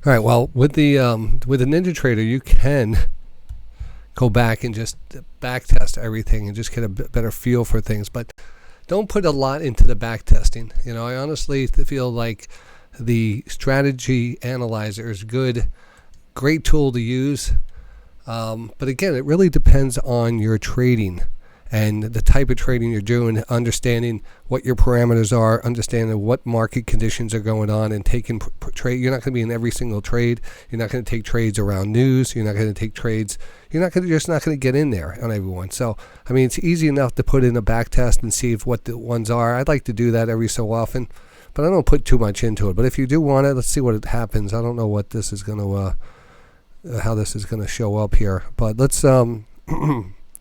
All right. Well, with the NinjaTrader, you can go back and just back test everything and just get a better feel for things. But don't put a lot into the back testing. You know, I honestly feel like the strategy analyzer is good, great tool to use. But again, it really depends on your trading and the type of trading you're doing, understanding what your parameters are, understanding what market conditions are going on, and taking trade. You're not going to be in every single trade. You're not going to take trades around news. You're not going to take trades. You're just not going to get in there on everyone. So, I mean, it's easy enough to put in a back test and see what the ones are. I'd like to do that every so often, but I don't put too much into it. But if you do want it, let's see what happens. I don't know what this is going to, how this is going to show up here, but let's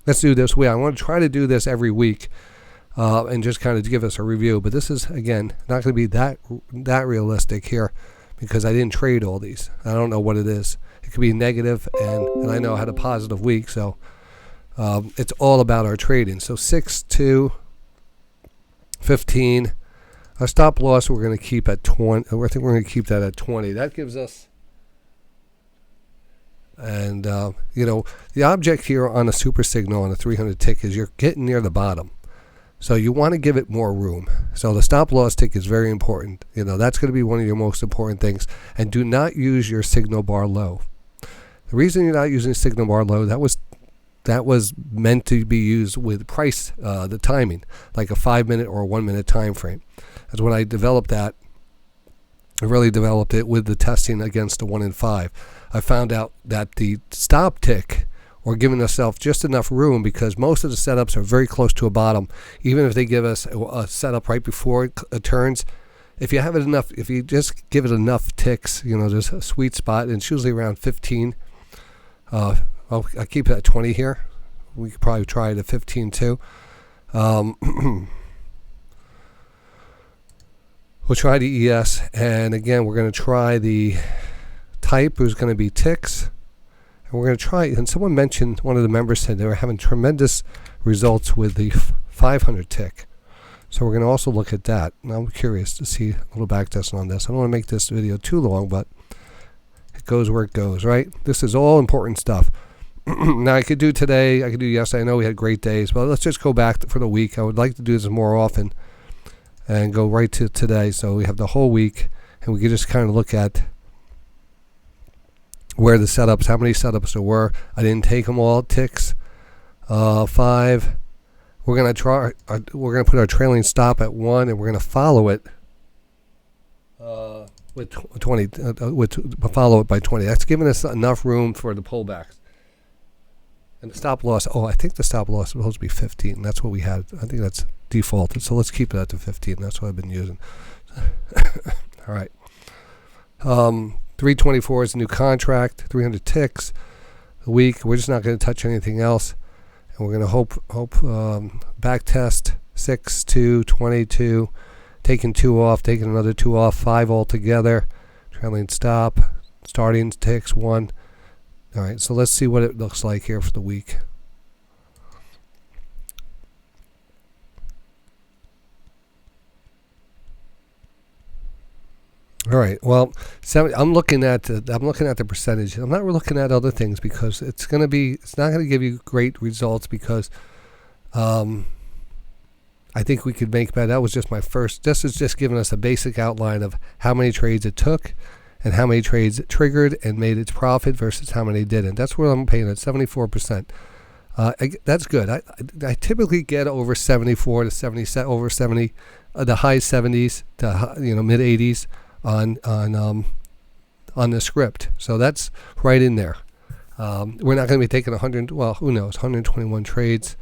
let's do this way. I want to try to do this every week and just kind of give us a review. But this is, again, not going to be that realistic here because I didn't trade all these. I don't know what it is. It could be negative, and I know I had a positive week. So it's all about our trading. So 6 to 15. Our stop loss we're going to keep at 20. I think we're going to keep that at 20. That gives us... And, you know, the object here on a super signal on a 300 tick is you're getting near the bottom. So you want to give it more room. So the stop loss tick is very important. You know, that's going to be one of your most important things. And do not use your signal bar low. The reason you're not using signal bar low, that was meant to be used with price, the timing, like a 5-minute or a 1-minute time frame. That's when I developed that. I really developed it with the testing against the 1 in 5. I found out that the stop tick, or giving ourselves just enough room, because most of the setups are very close to a bottom, even if they give us a setup right before it turns. If you have it enough, if you just give it enough ticks, you know, there's a sweet spot, and it's usually around 15. I keep it at 20 here. We could probably try it at 15 too. We'll try the ES, and again, we're going to try the type, who's going to be ticks, and we're going to try. And someone mentioned, one of the members said they were having tremendous results with the 500 tick. So we're going to also look at that. And I'm curious to see a little back testing on this. I don't want to make this video too long, but it goes where it goes, right? This is all important stuff. Now, I could do today, I could do yesterday. I know we had great days, but let's just go back for the week. I would like to do this more often and go right to today. So we have the whole week, and we can just kind of look at where the setups, how many setups there were. I didn't take them all, ticks. 5. We're going to try. We're going to put our trailing stop at 1, and we're going to follow it with 20. Follow it by 20. That's giving us enough room for the pullbacks. And the stop loss. Oh, I think the stop loss is supposed to be 15. That's what we had. I think that's defaulted. So let's keep it at the 15. That's what I've been using. All right. 324 is a new contract. 300 ticks a week. We're just not going to touch anything else. And we're going to hope back test 6 to 22, taking 2 off, taking another 2 off, 5 altogether, trailing stop, starting ticks 1. All right, so let's see what it looks like here for the week. All right. Well, I'm looking at the percentage. I'm not looking at other things because it's not going to give you great results because I think we could make better. That was just my first. This is just giving us a basic outline of how many trades it took and how many trades it triggered and made its profit versus how many didn't. That's what I'm paying at 74%. That's good. I typically get over 74 to 70, over 70, the high 70s to mid 80s. On the script, so that's right in there. We're not going to be taking 100. Well, who knows? 121 trades,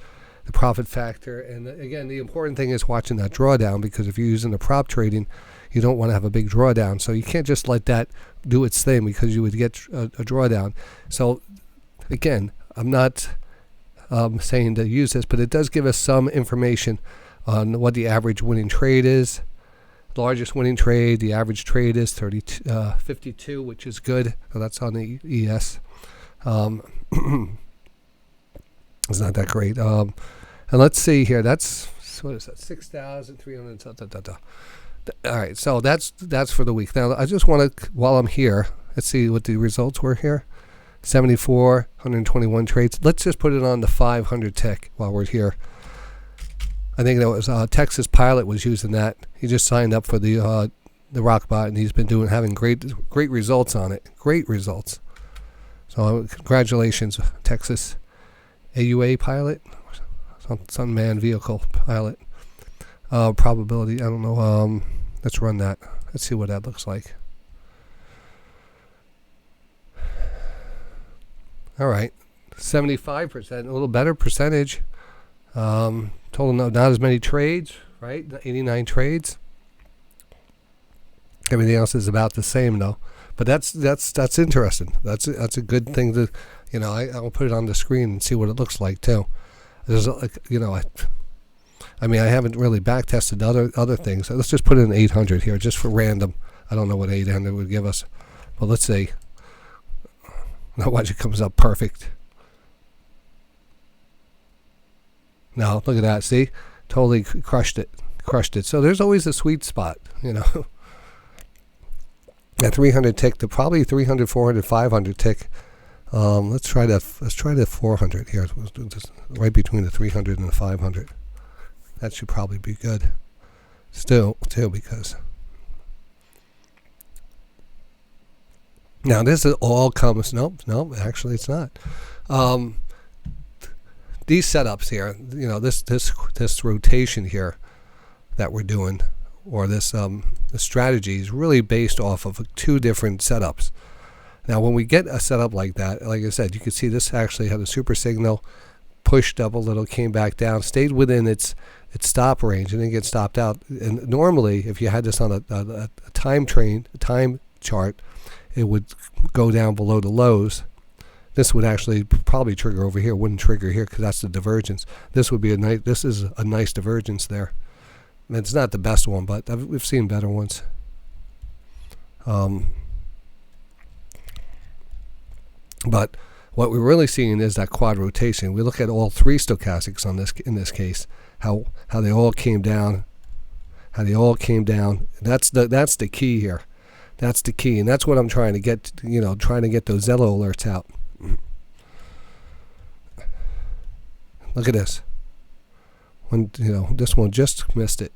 the profit factor, and again, the important thing is watching that drawdown because if you're using the prop trading, you don't want to have a big drawdown. So you can't just let that do its thing because you would get a drawdown. So again, I'm not saying to use this, but it does give us some information on what the average winning trade is. Largest winning trade, the average trade is 52, which is good. So that's on the ES. It's not that great. And let's see here. That's, what is that? 6,300. All right, so that's for the week. Now, I just want to, while I'm here, Let's see what the results were here. 74, 121 trades. Let's just put it on the 500 tick while we're here. I think that was Texas Pilot was using that. He just signed up for the Rockbot, and he's been having great results on it. Great results. So congratulations, Texas AUA Pilot, some man vehicle pilot. Probability, I don't know. Let's run that. Let's see what that looks like. All right, 75%, a little better percentage. Total not as many trades, right? 89 trades. Everything else is about the same though. But that's interesting. That's a good thing to, I'll put it on the screen and see what it looks like too. There's I haven't really back tested other things. So let's just put in 800 here just for random. I don't know what 800 would give us, but let's see. Now watch, it comes up perfect. Now look at that. See, totally crushed it. So there's always a sweet spot, At 300 tick to probably 300, 400, 500 tick. Let's try the 400 here. Let's do this right between the 300 and the 500. That should probably be good. Still, because now this is all comes. Nope. Actually, it's not. These setups here, this rotation here that we're doing, or this the strategy is really based off of two different setups. Now, when we get a setup like that, like I said, you can see this actually had a super signal, pushed up a little, came back down, stayed within its stop range, and then get stopped out. And normally, if you had this on a time chart, it would go down below the lows. This would actually probably trigger over here. Wouldn't trigger here because that's the divergence. This would be this is a nice divergence there. It's not the best one, but we've seen better ones. But what we're really seeing is that quad rotation. We look at all three stochastics in this case, how they all came down, That's the key here. That's the key, and that's what I'm trying to get. Trying to get those Zello alerts out. Look at this. This one just missed it,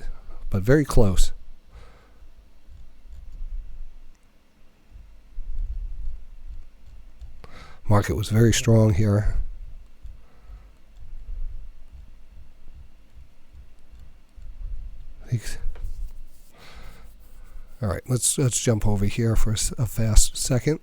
but very close. Market was very strong here. All right, let's jump over here for a fast second.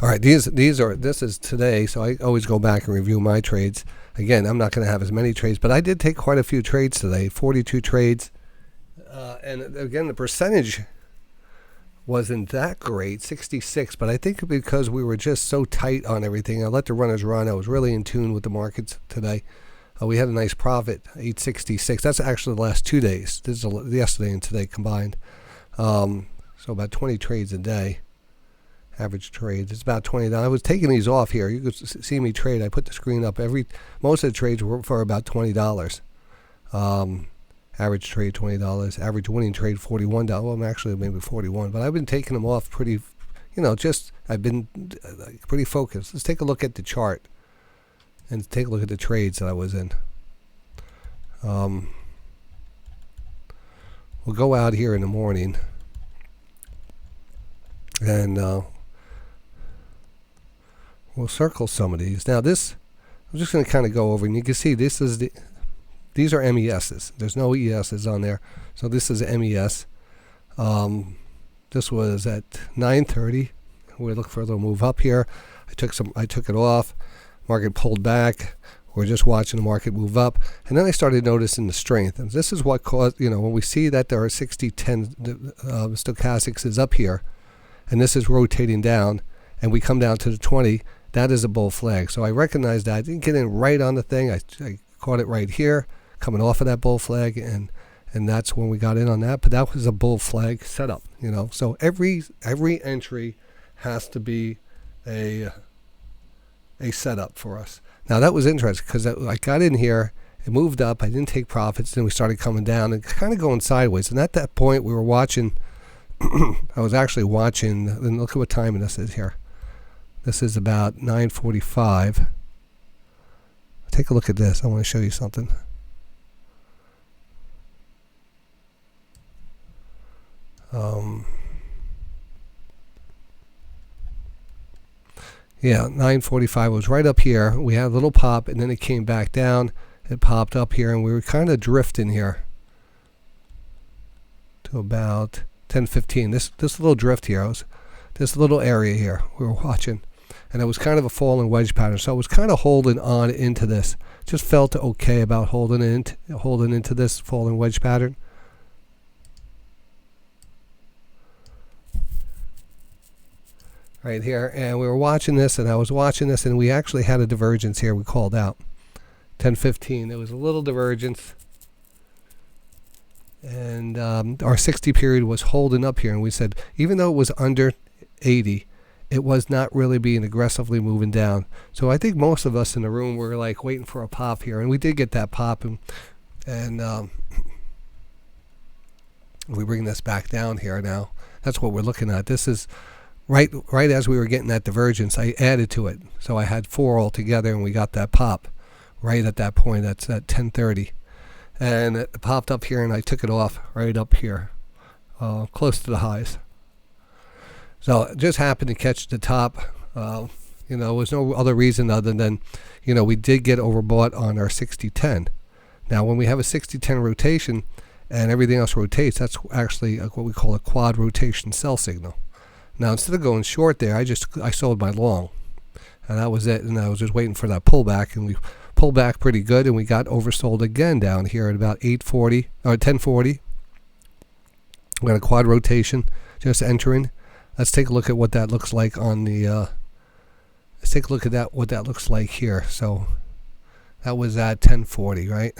All right, this is today, so I always go back and review my trades. Again, I'm not going to have as many trades, but I did take quite a few trades today, 42 trades. And again, the percentage wasn't that great, 66, but I think because we were just so tight on everything, I let the runners run. I was really in tune with the markets today. We had a nice profit, 866. That's actually the last 2 days. This is yesterday and today combined. So about 20 trades a day. Average trades. It's about $20. I was taking these off here. You could see me trade. I put the screen up. Most of the trades were for about $20. Average trade $20. Average winning trade $41. Well, actually maybe 41. But I've been taking them off pretty. I've been pretty focused. Let's take a look at the chart and take a look at the trades that I was in. We'll go out here in the morning and we'll circle some of these. Now I'm just going to kind of go over, and you can see these are MESs. There's no ESs on there, so this is MES. This was at 9:30. We look for a little move up here. I took it off. Market pulled back. We're just watching the market move up, and then I started noticing the strength. And this is what caused, when we see that there are 60-10 stochastics is up here, and this is rotating down, and we come down to the 20. That is a bull flag. So I recognized that. I didn't get in right on the thing. I caught it right here, coming off of that bull flag, and that's when we got in on that. But that was a bull flag setup, So every entry has to be a setup for us. Now that was interesting because I got in here, it moved up, I didn't take profits, then we started coming down and kind of going sideways. And at that point we were watching I was actually watching, and look at what time this is here. This is about 9:45. Take a look at this. I want to show you something. Yeah, 9:45 was right up here. We had a little pop, and then it came back down. It popped up here, and we were kind of drifting here to about 10:15. This little drift here, this little area here we were watching, and it was kind of a falling wedge pattern. So I was kind of holding on into this. Just felt okay about holding into this falling wedge pattern. Right here, and we were watching this, and I was watching this, and we actually had a divergence here. We called out 10:15. There was a little divergence, and our 60 period was holding up here, and we said even though it was under 80, it was not really being aggressively moving down. So I think most of us in the room were like waiting for a pop here, and we did get that pop, and we bring this back down here now. That's what we're looking at. This is right as we were getting that divergence. I added to it, so I had 4 altogether, and we got that pop right at that point. That's at 10:30, and it popped up here, and I took it off right up here, close to the highs. So it just happened to catch the top. There was no other reason other than, we did get overbought on our 60-10. Now, when we have a 60-10 rotation and everything else rotates, that's actually what we call a quad rotation sell signal. Now, instead of going short there, I sold my long, and that was it. And I was just waiting for that pullback, and we pulled back pretty good, and we got oversold again down here at about 8:40 or 10:40. We got a quad rotation just entering. Let's take a look at what that looks like on the. Let's take a look at what that looks like here. So that was at 10:40, right?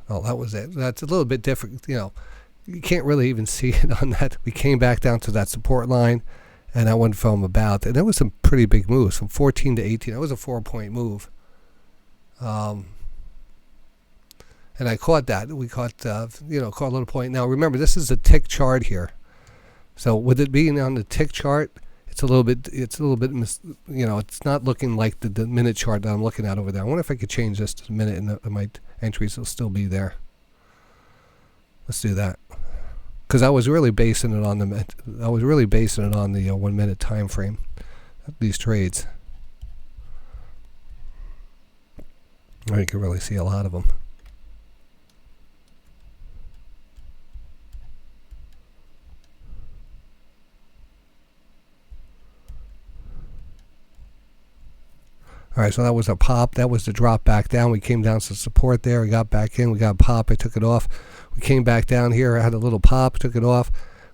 Oh, that was it. That's a little bit different. You can't really even see it on that. We came back down to that support line, and that went from about, and there was some pretty big moves from 14 to 18. That was a 4-point move. And I caught that. We caught a little point. Now remember, this is a tick chart here. So with it being on the tick chart, it's a little bit, it's not looking like the minute chart that I'm looking at over there. I wonder if I could change this to a minute, and my entries will still be there. Let's do that, because I was really basing it on the 1 minute time frame. These trades, you can really see a lot of them. All right, so that was a pop. That was the drop back down. We came down to support there. We got back in. We got a pop. I took it off. We came back down here. I had a little pop. Took it off.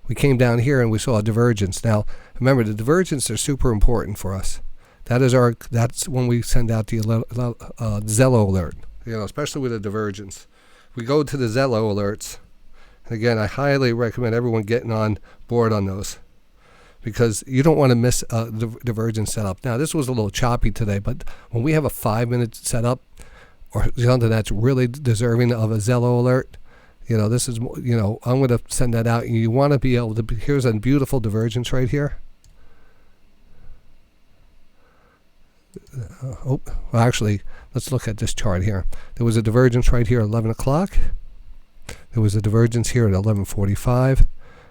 We came down here, and we saw a divergence. Now, remember, the divergence are super important for us. That's when we send out the Zello alert. Especially with a divergence. We go to the Zello alerts. And again, I highly recommend everyone getting on board on those, because you don't want to miss the divergence setup. Now, this was a little choppy today, but when we have a 5-minute setup or something that's really deserving of a Zello alert, this is, I'm going to send that out. And you want to be able to, here's a beautiful divergence right here. Actually, let's look at this chart here. There was a divergence right here at 11 o'clock. There was a divergence here at 11:45.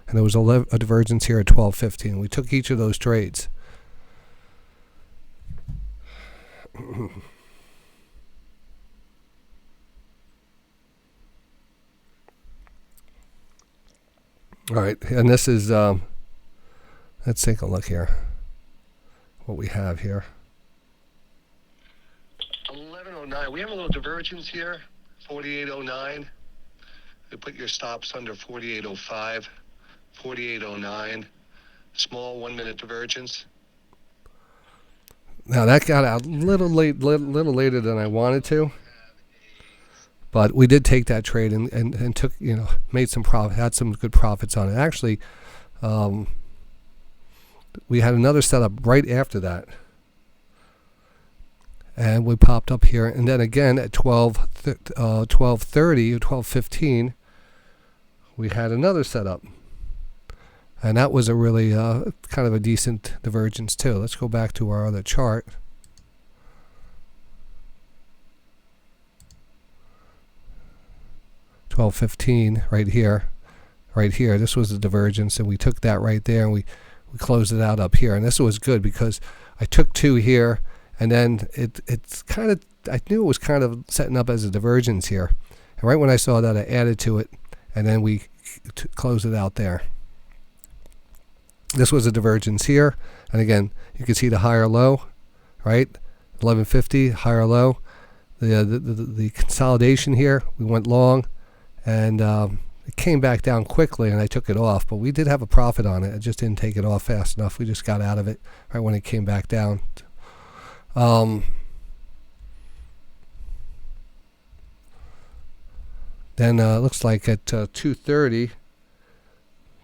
And there was a divergence here at 12:15. We took each of those trades. All right, and this is, let's take a look here, what we have here. 11:09, we have a little divergence here, 48:09. You put your stops under 48:05. 48:09, small 1-minute divergence. Now that got out a little later than I wanted to, but we did take that trade and took, made some profit, had some good profits on it. Actually, we had another setup right after that, and we popped up here, and then again at 12:30 or 12:15, we had another setup. And that was a really kind of a decent divergence too. Let's go back to our other chart. $12.15 right here. Right here, this was the divergence, and we took that right there, and we closed it out up here. And this was good because I took 2 here, and then it's kind of, I knew it was kind of setting up as a divergence here. And right when I saw that, I added to it, and then we closed it out there. This was a divergence here, and again, you can see the higher low, right? 1150 higher low. The consolidation here, we went long, and it came back down quickly, and I took it off. But we did have a profit on it. I just didn't take it off fast enough. We just got out of it right when it came back down. Then it looks like at 2:30.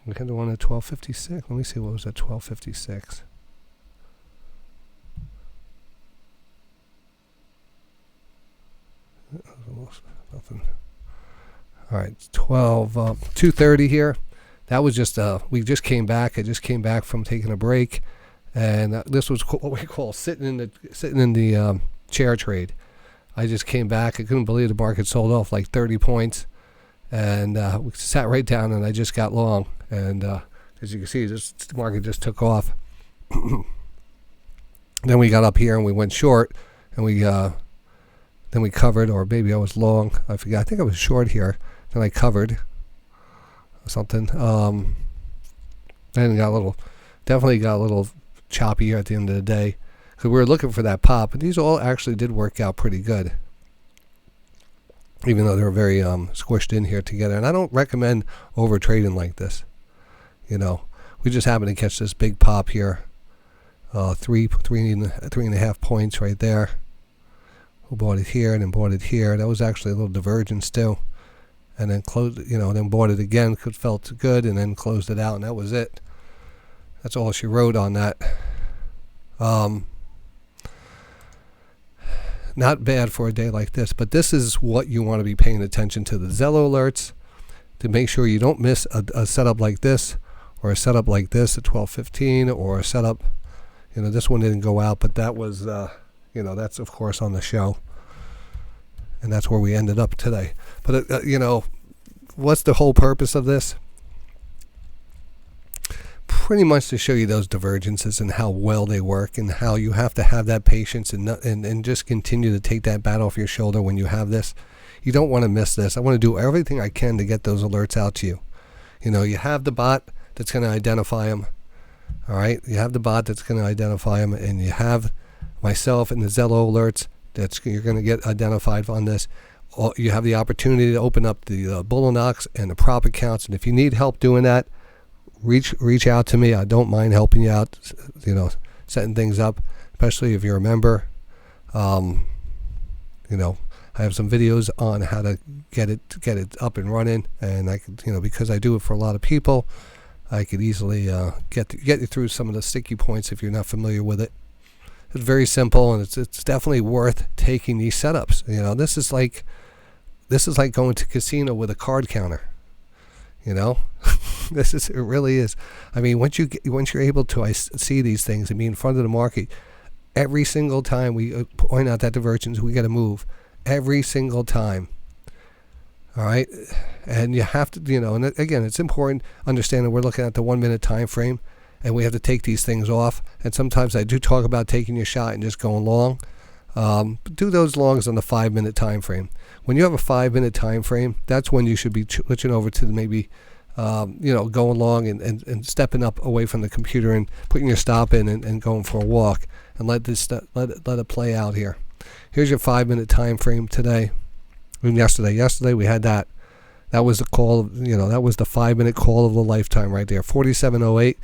We had the one at 12.56. Let me see what was at 12.56. Nothing. All right, 2:30 here. That was just we just came back. I just came back from taking a break, and this was what we call sitting in the chair trade. I just came back. I couldn't believe the market sold off like 30 points, and we sat right down, and I just got long. And as you can see, the market just took off. Then we got up here and we went short, and then we covered, or maybe I was long. I forgot. I think I was short here. Then I covered something. Then definitely got a little choppy here at the end of the day, because we were looking for that pop, and these all actually did work out pretty good, even though they were very squished in here together. And I don't recommend over trading like this. We just happened to catch this big pop here, 3.5 points right there. We bought it here and then bought it here. That was actually a little divergence too, and then closed. Then bought it again because it felt good, and then closed it out, and that was it. That's all she wrote on that. Not bad for a day like this, but this is what you want to be paying attention to: the Zello alerts, to make sure you don't miss a setup like this, or a setup like this at 12.15, or a setup. This one didn't go out, but that was. That's of course on the show, and that's where we ended up today. But what's the whole purpose of this? Pretty much to show you those divergences and how well they work, and how you have to have that patience and just continue to take that bat off your shoulder when you have this. You don't want to miss this. I want to do everything I can to get those alerts out to you. You have the bot that's going to identify them. All right, you have the bot that's going to identify them, and you have myself and the Zello alerts you're going to get identified on this. You have the opportunity to open up the bull knocks and the prop accounts, and if you need help doing that, reach out to me. I don't mind helping you out, setting things up, especially if you're a member. I have some videos on how to get it up and running, and I could, because I do it for a lot of people, I could easily get you through some of the sticky points if you're not familiar with it. It's very simple, and it's definitely worth taking these setups. This is like going to casino with a card counter. It really is. I mean, once you're able to see these things and be in front of the market, every single time we point out that divergence, we got to move every single time. All right, and you have to, and again, it's important understanding we're looking at the 1 minute time frame. And we have to take these things off. And sometimes I do talk about taking your shot and just going long. Do those longs on the 5 minute time frame. When you have a 5 minute time frame, that's when you should be switching over to maybe, going long and stepping up away from the computer and putting your stop in and going for a walk and let it play out here. Here's your 5 minute time frame today. Yesterday we had that. That was the call. That was the 5 minute call of the lifetime right there. 47.08.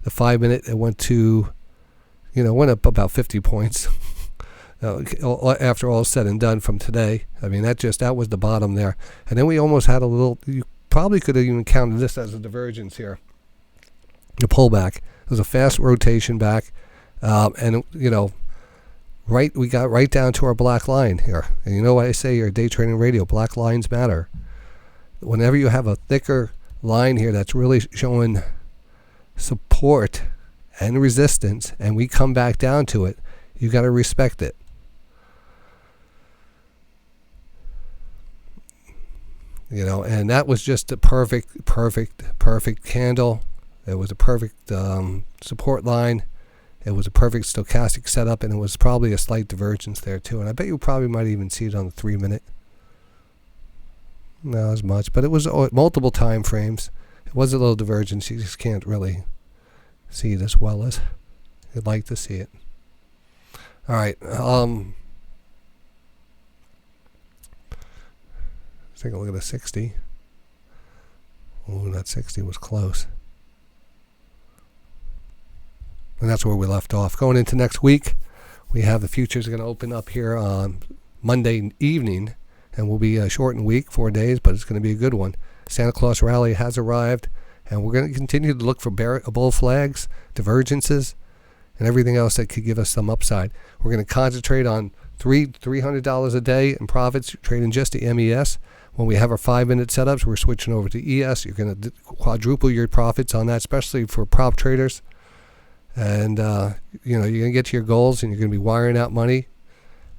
The 5 minute, it went to, went up about 50 points after all said and done from today. I mean, that was the bottom there. And then we almost had you probably could have even counted this as a divergence here. The pullback. It was a fast rotation back. And, we got right down to our black line here. And you know what I say here, day trading radio, black lines matter. Whenever you have a thicker line here that's really showing support and resistance, and we come back down to it, you got to respect it. You know, and that was just a perfect candle. It was a perfect support line. It was a perfect stochastic setup, and it was probably a slight divergence there too. And I bet you probably might even see it on the 3 minute. Not as much, but it was multiple time frames. It was a little divergence. You just can't really see it as well as you'd like to see it. All right. Let's take a look at the 60. Oh, that 60 was close. And that's where we left off. Going into next week, we have the futures are going to open up here on Monday evening, and we'll be a shortened week, 4 days, but it's going to be a good one. Santa Claus rally has arrived, and we're going to continue to look for bull flags, divergences, and everything else that could give us some upside. We're going to concentrate on $300 a day in profits, trading just the MES. When we have our 5 minute setups, we're switching over to ES. You're going to quadruple your profits on that, especially for prop traders. And, you know, you're going to get to your goals, and you're going to be wiring out money.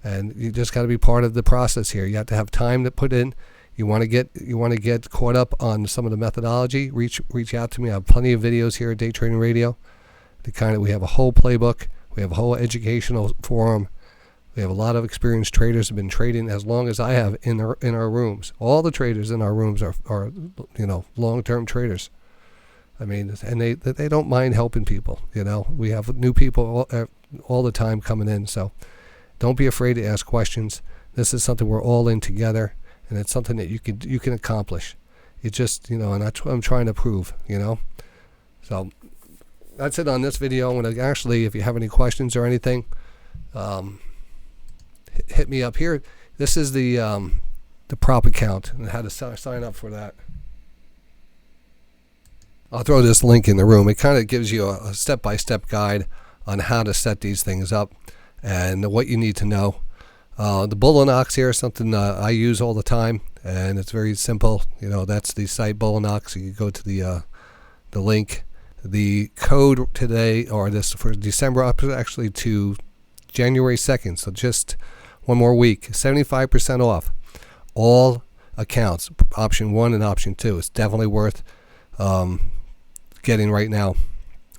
And you just got to be part of the process here. You have to have time to put in. You want to get caught up on some of the methodology. Reach out to me. I have plenty of videos here at Day Trading Radio. We have a whole playbook. We have a whole educational forum. We have a lot of experienced traders who have been trading as long as I have in our rooms. All the traders in our rooms are you know, long-term traders. I mean, and they don't mind helping people. You know, we have new people all the time coming in. So don't be afraid to ask questions. This is something we're all in together, and it's something that you can accomplish. It just, you know, and that's what I'm trying to prove. You know, so that's it on this video. I'm gonna actually, if you have any questions or anything, hit me up here. This is the prop account and how to sign up for that. I'll throw this link in the room. It kind of gives you a step-by-step guide on how to set these things up and what you need to know. The bull and ox here is something I use all the time, and it's very simple. You know, that's the site bull and ox. You go to the link. The code today, or this for December, up actually to January 2nd, so just one more week, 75% off all accounts, option 1 and option 2. It's definitely worth getting right now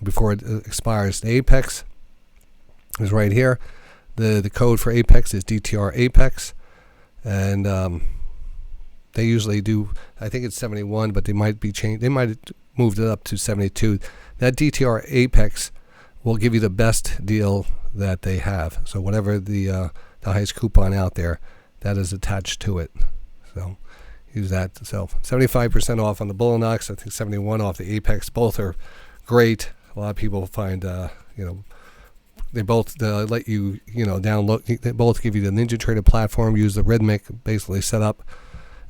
before it expires. The Apex is right here. The code for Apex is DTR Apex, and they usually do, I think it's 71, but they might be changed. They might have moved it up to 72. That DTR Apex will give you the best deal that they have. So whatever the highest coupon out there, that is attached to it. So use that. So 75% off on the Bull and Ox. I think 71 off the Apex. Both are great. A lot of people find, you know, they both let you, you know, download. They both give you the NinjaTrader platform. Use the Rhythmic, basically set up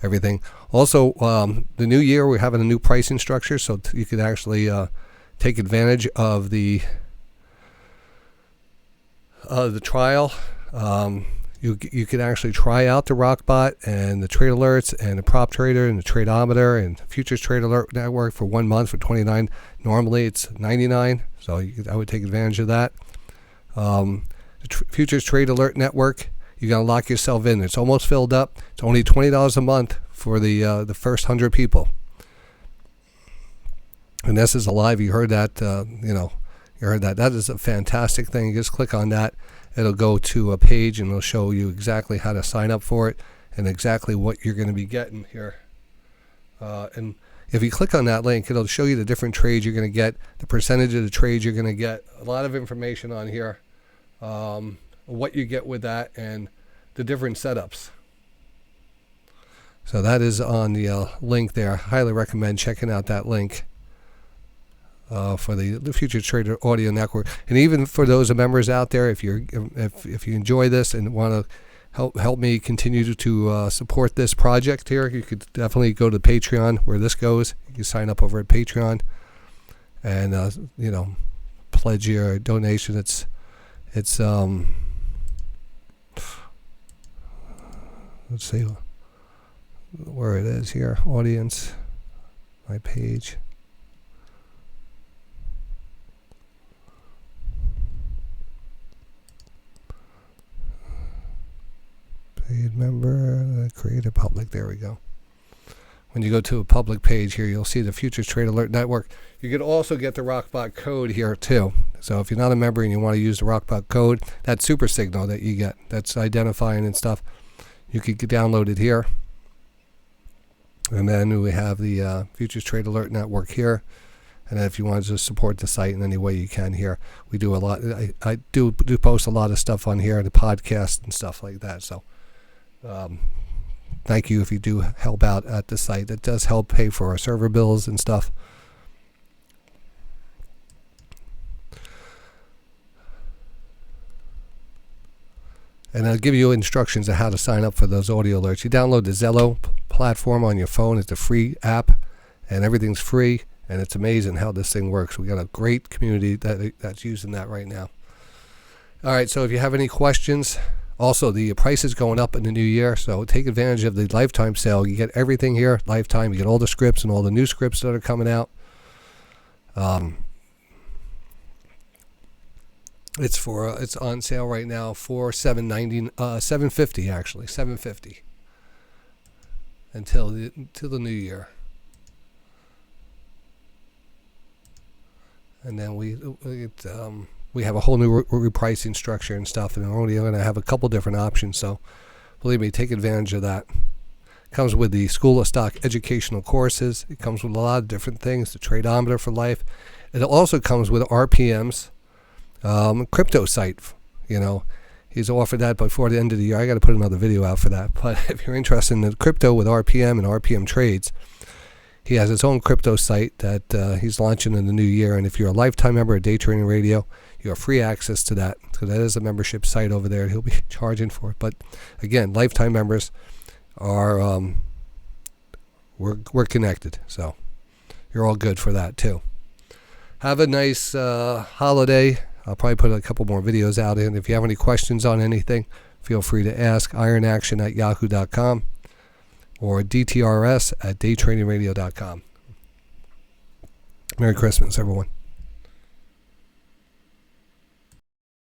everything. Also, the new year, we're having a new pricing structure, so you could actually take advantage of the trial. You could actually try out the Rockbot and the Trade Alerts and the Prop Trader and the Tradeometer and Futures Trade Alert Network for 1 month for $29. Normally it's $99, so I would take advantage of that. The Futures Trade Alert Network, you got to lock yourself in. It's almost filled up. It's only $20 a month for the first 100 people. And this is alive. You heard that, you know, you heard that. That is a fantastic thing. You just click on that. It'll go to a page, and it'll show you exactly how to sign up for it and exactly what you're going to be getting here. And if you click on that link, it'll show you the different trades you're going to get, the percentage of the trades you're going to get, a lot of information on here, what you get with that, and the different setups. So that is on the link there. I highly recommend checking out that link. For the Future Trader Audio Network, and even for those members out there, if you enjoy this and want to help me continue to support this project here, you could definitely go to Patreon where this goes. You can sign up over at Patreon and you know, pledge your donation. It's let's see where it is here. Audience, my page. public. There we go. When you go to a public page here, you'll see the Futures Trade Alert Network. You can also get the Rockbot code here too. So if you're not a member and you want to use the Rockbot code, that super signal that you get, that's identifying and stuff, you can download it here. And then we have the Futures Trade Alert Network here. And then if you want to just support the site in any way you can here, we do a lot. I do post a lot of stuff on here, the podcast and stuff like that. So thank you if you do help out at the site. That does help pay for our server bills and stuff. And I'll give you instructions on how to sign up for those audio alerts. You download the Zello platform on your phone. It's a free app, and everything's free. And it's amazing how this thing works. We got a great community that's using that right now. All right, so if you have any questions, also the price is going up in the new year, so take advantage of the lifetime sale. You get everything here, lifetime. You get all the scripts and all the new scripts that are coming out. It's on sale right now for $750 actually, $750 until the new year. And then we have a whole new repricing structure and stuff, and we're only going to have a couple different options. So, believe me, take advantage of that. It comes with the School of Stock educational courses. It comes with a lot of different things. The Tradeometer for life. It also comes with RPM's crypto site. You know, he's offered that before the end of the year. I got to put another video out for that. But if you're interested in the crypto with RPM and RPM trades, he has his own crypto site that he's launching in the new year. And if you're a lifetime member of Day Trading Radio, you have free access to that. So that is a membership site over there. He'll be charging for it. But again, lifetime members are, we're connected. So you're all good for that too. Have a nice holiday. I'll probably put a couple more videos out in. If you have any questions on anything, feel free to ask. ironaction@yahoo.com. or DTRS@daytradingradio.com. Merry Christmas, everyone.